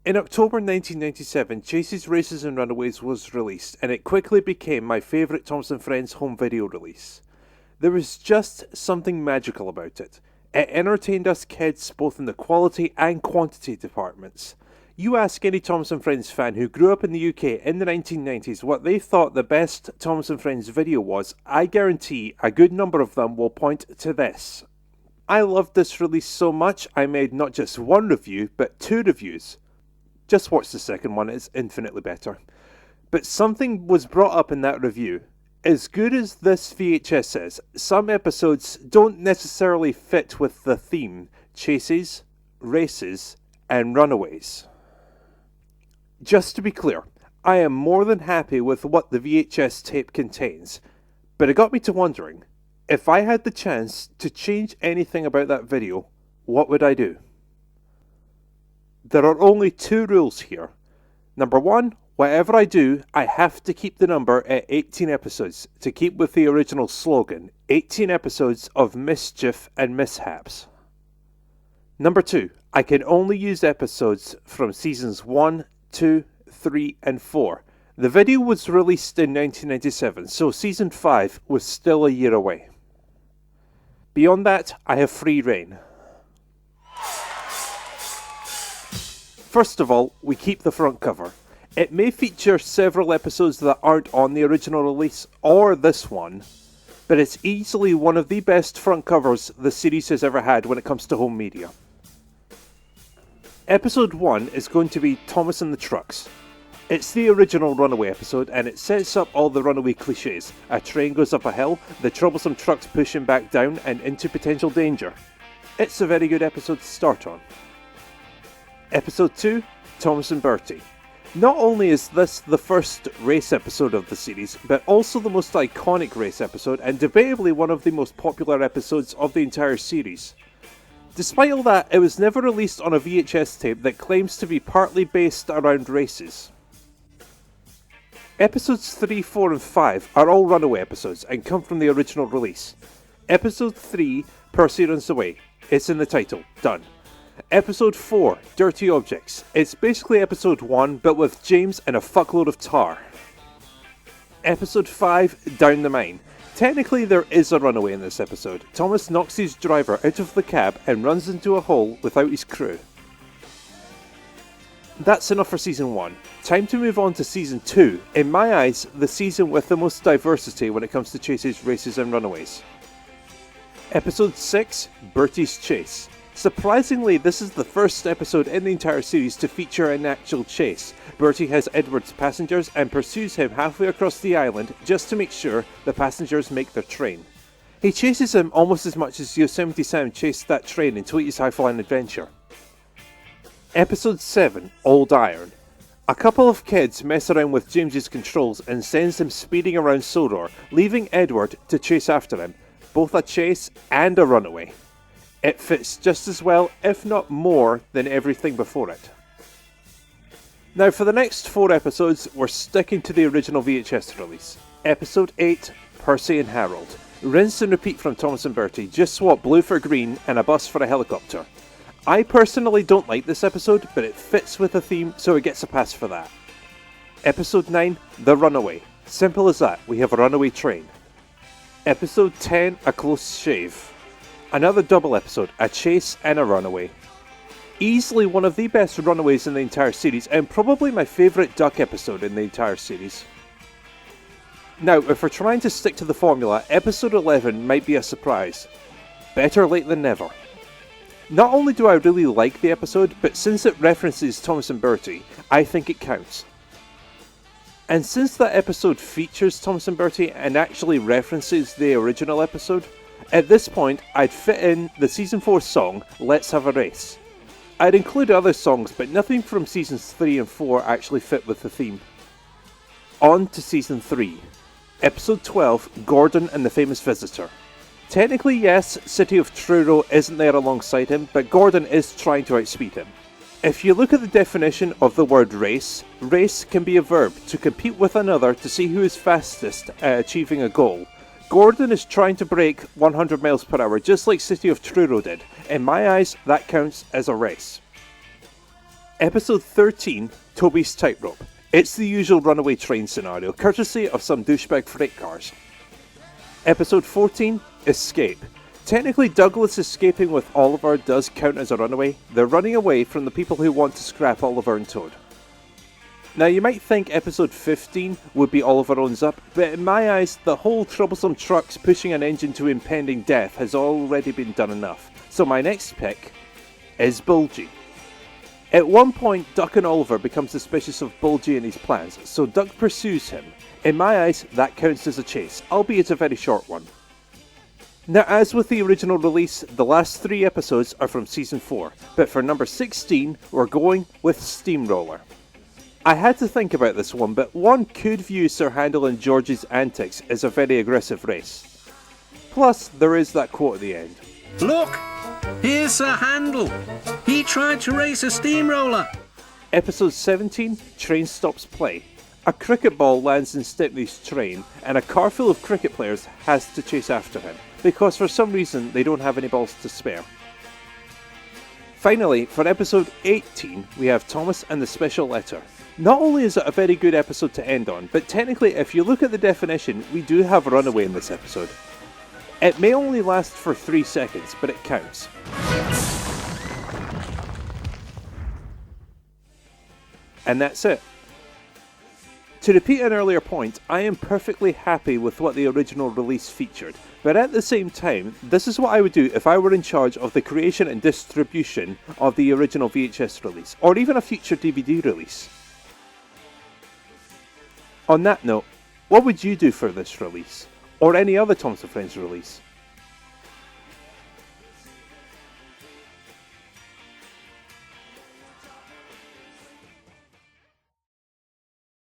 In October 1997, Chases, Races and Runaways was released, and it quickly became my favourite Thompson Friends home video release. There was just something magical about it. It entertained us kids both in the quality and quantity departments. You ask any Thompson Friends fan who grew up in the UK in the 1990s what they thought the best Thompson Friends video was, I guarantee a good number of them will point to this. I loved this release so much I made not just one review, but 2 reviews. Just watch the second one, it's infinitely better. But something was brought up in that review. As good as this VHS is, some episodes don't necessarily fit with the theme, Chases, Races, and Runaways. Just to be clear, I am more than happy with what the VHS tape contains, but it got me to wondering, if I had the chance to change anything about that video, what would I do? There are only 2 rules here. Number 1, whatever I do, I have to keep the number at 18 episodes to keep with the original slogan, 18 episodes of mischief and mishaps. Number 2, I can only use episodes from seasons 1, 2, 3 and 4. The video was released in 1997, so season 5 was still a year away. Beyond that, I have free reign. First of all, we keep the front cover. It may feature several episodes that aren't on the original release, or this one, but it's easily one of the best front covers the series has ever had when it comes to home media. Episode 1 is going to be Thomas and the Trucks. It's the original Runaway episode, and it sets up all the Runaway cliches. A train goes up a hill, the troublesome trucks push him back down and into potential danger. It's a very good episode to start on. Episode 2, Thomas and Bertie. Not only is this the first race episode of the series, but also the most iconic race episode and debatably one of the most popular episodes of the entire series. Despite all that, it was never released on a VHS tape that claims to be partly based around races. Episodes 3, 4 and 5 are all Runaway episodes and come from the original release. Episode 3, Percy Runs Away. It's in the title. Done. Episode 4, Dirty Objects. It's basically episode 1 but with James and a fuckload of tar. Episode 5, Down the Mine. Technically there is a runaway in this episode. Thomas knocks his driver out of the cab and runs into a hole without his crew. That's enough for season 1. Time to move on to season 2. In my eyes, the season with the most diversity when it comes to chases, races and runaways. Episode 6, Bertie's Chase. Surprisingly, this is the first episode in the entire series to feature an actual chase. Bertie has Edward's passengers and pursues him halfway across the island just to make sure the passengers make their train. He chases him almost as much as Yosemite Sam chased that train in Tweety's High-Flying Adventure. Episode 7, Old Iron. A couple of kids mess around with James's controls and sends him speeding around Sodor, leaving Edward to chase after him. Both a chase and a runaway. It fits just as well, if not more, than everything before it. Now for the next 4 episodes, we're sticking to the original VHS release. Episode 8, Percy and Harold. Rinse and repeat from Thomas and Bertie, just swap blue for green and a bus for a helicopter. I personally don't like this episode, but it fits with the theme, so it gets a pass for that. Episode 9, The Runaway. Simple as that, we have a runaway train. Episode 10, A Close Shave. Another double episode, a chase and a runaway. Easily one of the best runaways in the entire series, and probably my favourite duck episode in the entire series. Now, if we're trying to stick to the formula, episode 11 might be a surprise. Better late than never. Not only do I really like the episode, but since it references Thomas and Bertie, I think it counts. And since that episode features Thomas and Bertie and actually references the original episode, at this point, I'd fit in the Season 4 song, Let's Have a Race. I'd include other songs, but nothing from Seasons 3 and 4 actually fit with the theme. On to Season 3. Episode 12, Gordon and the Famous Visitor. Technically, yes, City of Truro isn't there alongside him, but Gordon is trying to outspeed him. If you look at the definition of the word race, race can be a verb to compete with another to see who is fastest at achieving a goal. Gordon is trying to break 100 miles per hour, just like City of Truro did. In my eyes, that counts as a race. Episode 13, Toby's Tightrope. It's the usual runaway train scenario, courtesy of some douchebag freight cars. Episode 14, Escape. Technically, Douglas escaping with Oliver does count as a runaway. They're running away from the people who want to scrap Oliver and Toad. Now, you might think episode 15 would be Oliver Owns Up, but in my eyes, the whole troublesome trucks pushing an engine to impending death has already been done enough. So my next pick is Bulgy. At one point, Duck and Oliver become suspicious of Bulgy and his plans, so Duck pursues him. In my eyes, that counts as a chase, albeit a very short one. Now, as with the original release, the last 3 episodes are from Season 4, but for number 16, we're going with Steamroller. I had to think about this one, but one could view Sir Handel and George's antics as a very aggressive race. Plus, there is that quote at the end. Look! Here's Sir Handel. He tried to race a steamroller. Episode 17, Train Stops Play. A cricket ball lands in Stepney's train, and a car full of cricket players has to chase after him, because for some reason they don't have any balls to spare. Finally, for episode 18, we have Thomas and the Special Letter. Not only is it a very good episode to end on, but technically if you look at the definition, we do have a runaway in this episode. It may only last for 3 seconds, but it counts. And that's it. To repeat an earlier point, I am perfectly happy with what the original release featured, but at the same time, this is what I would do if I were in charge of the creation and distribution of the original VHS release, or even a future DVD release. On that note, what would you do for this release? Or any other Thomas & Friends release?